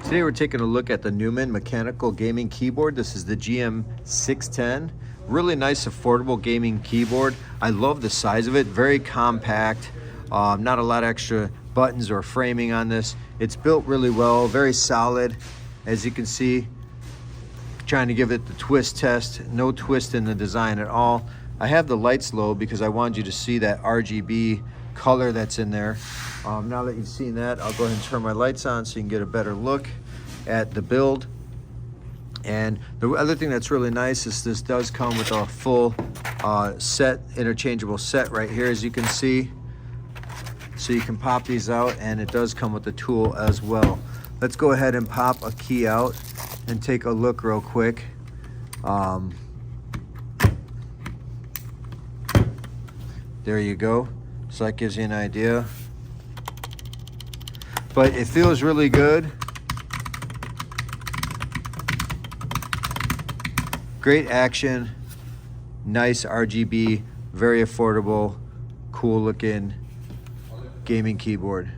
Today we're taking a look at the Newman mechanical gaming keyboard. This is the GM610. Really nice, affordable gaming keyboard. I love the size of it, very compact. Not a lot of extra buttons or framing on this. It's built really well, very solid. As you can see, trying to give it the twist test. No twist in the design at all. I have the lights low because I wanted you to see that RGB color that's in there. Now that you've seen that, I'll go ahead and turn my lights on so you can get a better look at the build. And the other thing that's really nice is this does come with a full interchangeable set right here, as you can see. So you can pop these out, and it does come with the tool as well. Let's go ahead and pop a key out and take a look real quick. There you go. So that gives you an idea. But it feels really good. Great action, nice RGB, very affordable, cool looking gaming keyboard.